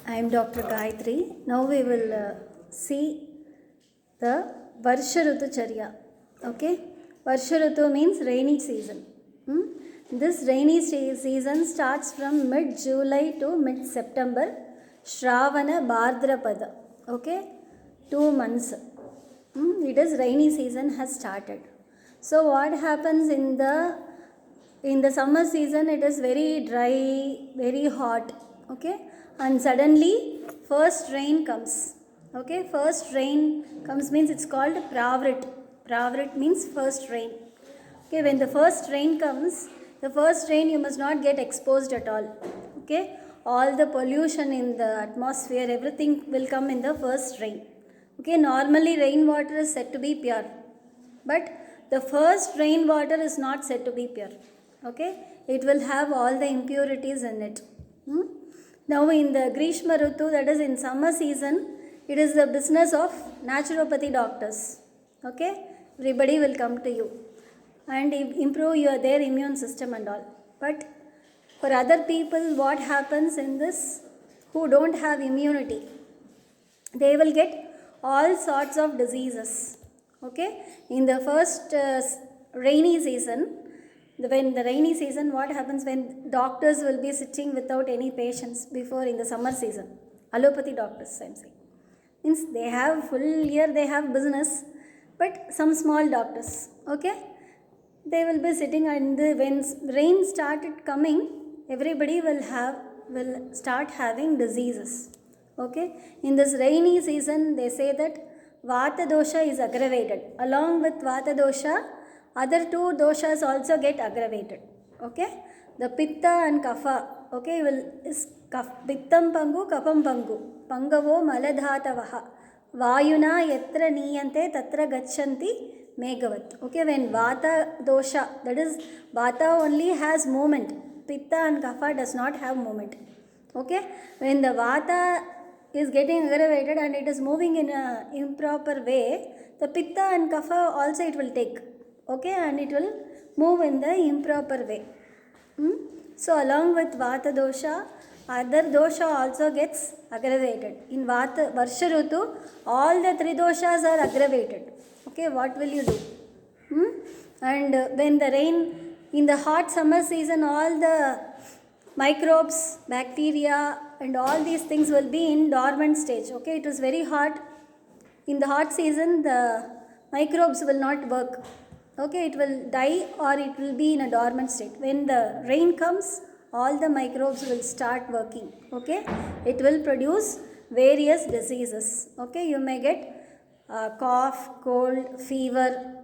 I am Dr. Gayatri. Now we will see the Varsha Rutu Charya. Okay? Varsha Rutu means rainy season. This rainy season starts from mid-July to mid-September. Shravana Bhadrapada. Okay? 2 months. It is rainy season has started. So what happens in the summer season? It is very dry, very hot. Okay, and suddenly first rain comes. Okay, first rain comes means it's called pravrit. Pravrit means first rain. Okay, when the first rain comes, the first rain you must not get exposed at all. Okay, all the pollution in the atmosphere, everything will come in the first rain. Okay, normally rainwater is said to be pure, but the first rainwater is not said to be pure. Okay, it will have all the impurities in it. Now in the Grishma Rutu, that is in summer season, it is the business of naturopathy doctors. Okay, everybody will come to you and improve their immune system and all. But for other people, what happens in this, who don't have immunity, they will get all sorts of diseases. Okay, in the first rainy season, when the rainy season, what happens when doctors will be sitting without any patients before in the summer season? Allopathy doctors, I'm saying. Means they have full year, they have business, but some small doctors, okay, they will be sitting, and when rain started coming, everybody will start having diseases. Okay, in this rainy season, they say that Vata dosha is aggravated. Along with Vata dosha, other two doshas also get aggravated. Okay, the Pitta and Kapha. Okay, is Pittam Pangu, Kapam Pangu. Pangavo Maladhatavaha. Vayuna Yatra Niyante Tatra Gachanti Megavat. Okay, when Vata dosha, that is Vata only has movement. Pitta and Kapha does not have movement. Okay, when the Vata is getting aggravated and it is moving in an improper way, the Pitta and Kapha also it will take. Okay, and it will move in the improper way. So along with Vata dosha, other dosha also gets aggravated. In Varsha Rutu, all the three doshas are aggravated. Okay, what will you do? And when the rain, in the hot summer season, all the microbes, bacteria and all these things will be in dormant stage. Okay, it is very hot. In the hot season, the microbes will not work. Okay, it will die or it will be in a dormant state. When the rain comes, all the microbes will start working. Okay, it will produce various diseases. Okay, you may get cough, cold, fever.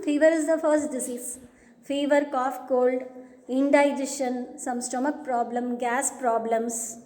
Fever is the first disease. Fever, cough, cold, indigestion, some stomach problem, gas problems.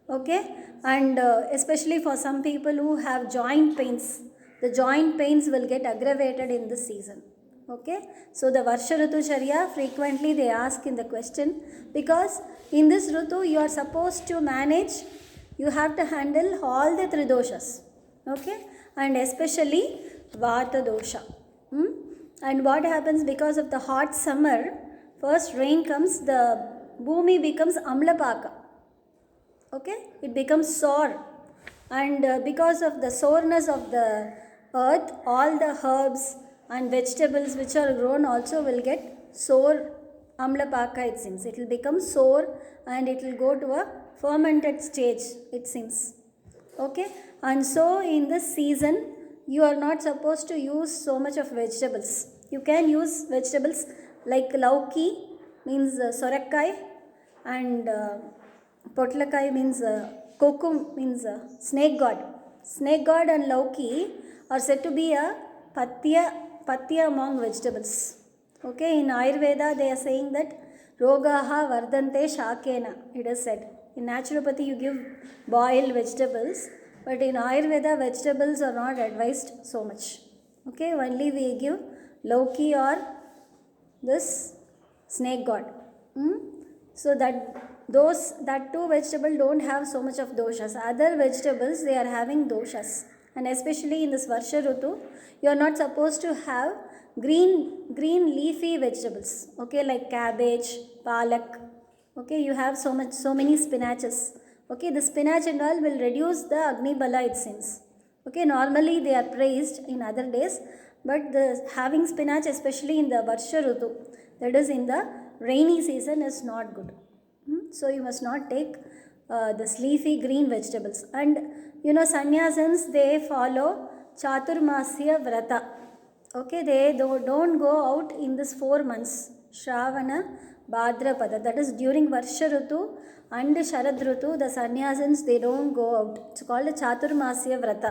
Okay, and especially for some people who have joint pains, the joint pains will get aggravated in this season. Okay, so the Varsha Rutu Charya, frequently they ask in the question, because in this Rutu you are supposed to manage, you have to handle all the three doshas. Okay, and especially Vata dosha. And what happens because of the hot summer, first rain comes, the bhumi becomes amlapaka. Okay, it becomes sore, and because of the soreness of the earth, all the herbs and vegetables which are grown also will get sore amlapaka, it seems. It will become sore and it will go to a fermented stage, it seems. Okay, and so in this season you are not supposed to use so much of vegetables. You can use vegetables like lauki, means sorakkai, and potlakai means kokum, means snake god. Snake god and lauki are said to be a patya among vegetables. Okay, in Ayurveda they are saying that rogaha vardante shakena, it is said. In naturopathy you give boiled vegetables, but in Ayurveda vegetables are not advised so much. Okay, only we give lauki or this snake god. So that two vegetables don't have so much of doshas. Other vegetables they are having doshas, and especially in this Varsha Rutu, you are not supposed to have green leafy vegetables. Okay, like cabbage, palak. Okay, you have so many spinaches. Okay, the spinach and all will reduce the Agni Bala, it seems. Okay, normally they are praised in other days, but the having spinach, especially in the Varsha Rutu, that is in the rainy season, is not good. So you must not take this leafy green vegetables. And you know, sannyasins, they follow Chaturmasya Vrata. Okay, they don't go out in this 4 months, Shravana, Bhadrapada, that is during Varsha Rutu and Sharad Rutu, the sannyasins, they don't go out. It's called a Chaturmasya Vrata.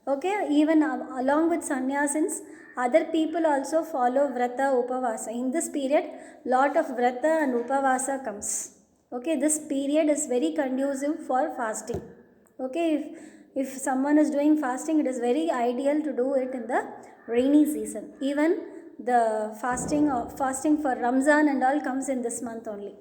Okay, even along with sannyasins, other people also follow Vrata, Upavasa. In this period, lot of Vrata and Upavasa comes. Okay, this period is very conducive for fasting. Okay, if someone is doing fasting, it is very ideal to do it in the rainy season. Even the fasting for Ramzan and all comes in this month only.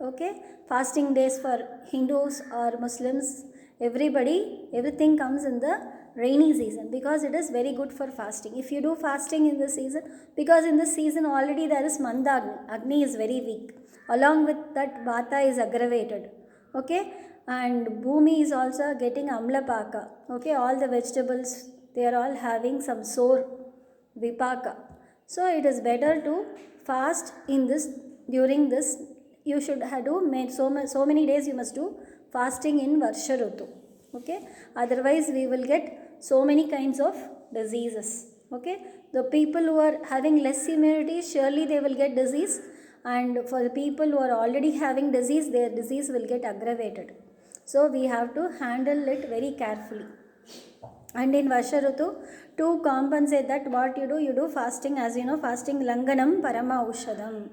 Okay, fasting days for Hindus or Muslims, everything comes in the rainy season because it is very good for fasting. If you do fasting in the season, because in this season already there is Mandagni, Agni is very weak. Along with that, Vata is aggravated. Okay, and Bhumi is also getting Amlapaka. Okay, all the vegetables, they are all having some sore Vipaka. So it is better to fast in this, during this. You should do so many days you must do fasting in Varsha Rutu. Okay, otherwise we will get so many kinds of diseases. Okay, the people who are having less immunity, surely they will get disease, and for the people who are already having disease, their disease will get aggravated. So we have to handle it very carefully. And in Varsha Rutu, to compensate that, what you do fasting, as you know, fasting Langanam Parama Ushadam.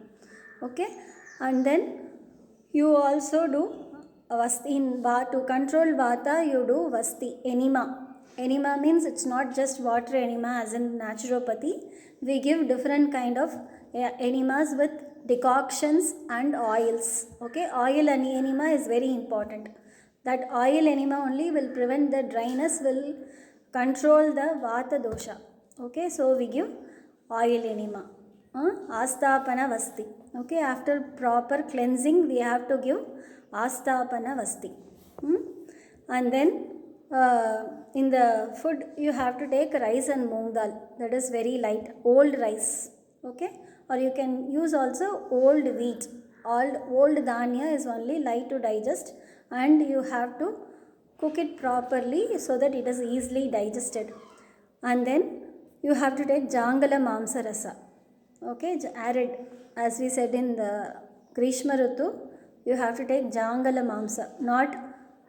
Okay, and then you also do Vasti. To control Vata, you do Vasti, enema. Enema means it's not just water enema as in naturopathy. We give different kind of enemas with decoctions and oils. Okay, oil and enema is very important. That oil enema only will prevent the dryness, will control the Vata dosha. Okay, so we give oil enema. Astapana Vasti. Okay, after proper cleansing, we have to give Astapana Vasti. And then in the food, you have to take rice and moong dal. That is very light, old rice. Okay, or you can use also old wheat. Old dhanya is only light to digest, and you have to cook it properly so that it is easily digested. And then you have to take Jangala Mamsa Rasa. Okay, arid, as we said in the Grishma Rutu, you have to take Jangala Mamsa, not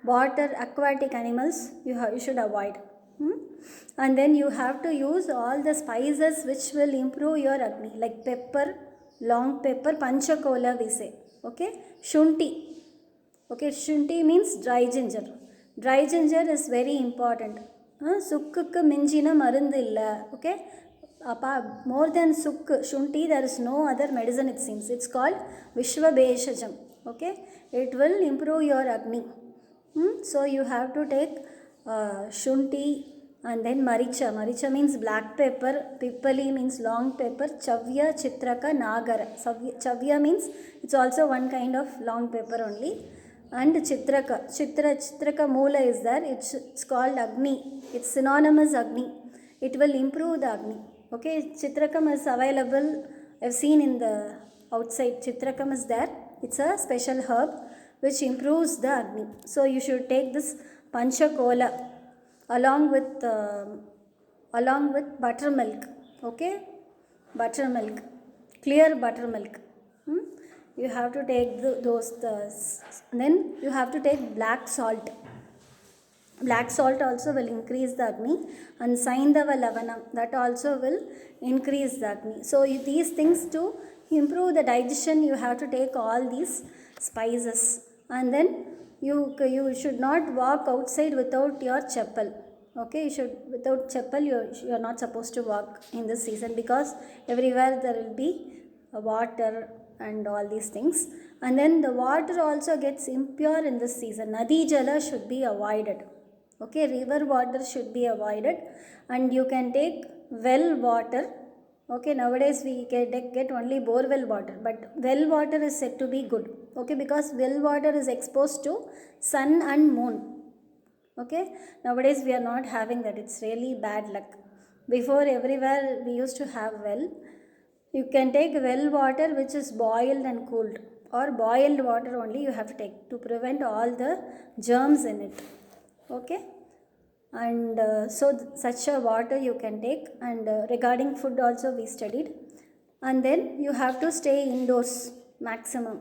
water, aquatic animals, you should avoid. And then you have to use all the spices which will improve your Agni, like pepper, long pepper, panchakola we say. Okay, Shunti. Okay, Shunti means dry ginger. Dry ginger is very important. Sukkukku minjina marundu illa. Okay, more than Shunti, there is no other medicine, it seems. It's called Vishwabheshajam. Okay, it will improve your Agni. So you have to take Shunti, and then Maricha. Maricha means black pepper. Pippali means long pepper. Chavya, Chitraka, Nagara. Chavya means it's also one kind of long pepper only. And Chitraka. Chitraka Moola is there. It's called Agni. It's synonymous Agni. It will improve the Agni. Okay, Chitrakam is available. I've seen in the outside. Chitrakam is there. It's a special herb which improves the Agni. So you should take this Panchakola along with buttermilk. Okay, buttermilk, clear buttermilk. You have to take then you have to take black salt. Black salt also will increase the Agni, and Saindava Lavanam, that also will increase the Agni. So these things, to improve the digestion, you have to take all these spices. And then you should not walk outside without your chappal. Okay, without chappal you are not supposed to walk in this season, because everywhere there will be water and all these things. And then the water also gets impure in this season. Nadi jala should be avoided. Okay, river water should be avoided, and you can take well water. Okay, nowadays we get only bore well water, but well water is said to be good. Okay, because well water is exposed to sun and moon. Okay, nowadays we are not having that. It's really bad luck. Before, everywhere we used to have well. You can take well water which is boiled and cooled, or boiled water only you have to take to prevent all the germs in it. Okay, and such a water you can take. And regarding food also we studied. And then you have to stay indoors maximum.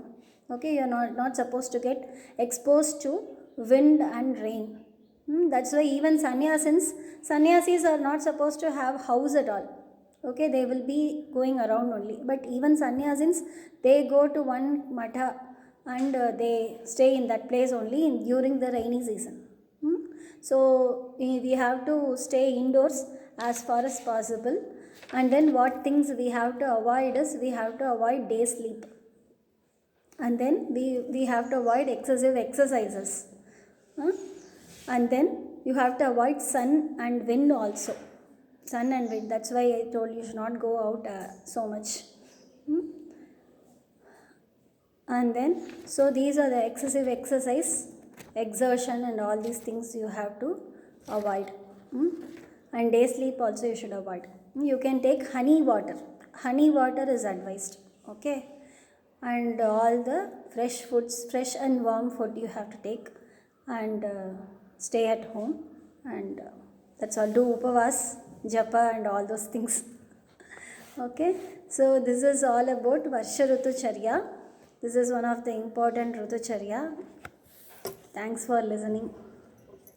Okay, you are not supposed to get exposed to wind and rain. That's why even sannyasis are not supposed to have house at all. Okay, they will be going around only. But even sannyasins, they go to one matha, and they stay in that place only during the rainy season. So we have to stay indoors as far as possible. And then what things we have to avoid is, we have to avoid day sleep. And then we have to avoid excessive exercises. And then you have to avoid sun and wind also. Sun and wind, that's why I told you should not go out so much. And then, so these are the excessive exercise, exertion, and all these things you have to avoid. And day sleep also you should avoid. You can take honey water. Honey water is advised. Okay, and all the fresh foods, fresh and warm food you have to take. And stay at home. And that's all. Do upavas, japa, and all those things. Okay, so this is all about Varsha Rutu Charya. This is one of the important Rutu Charya. Thanks for listening.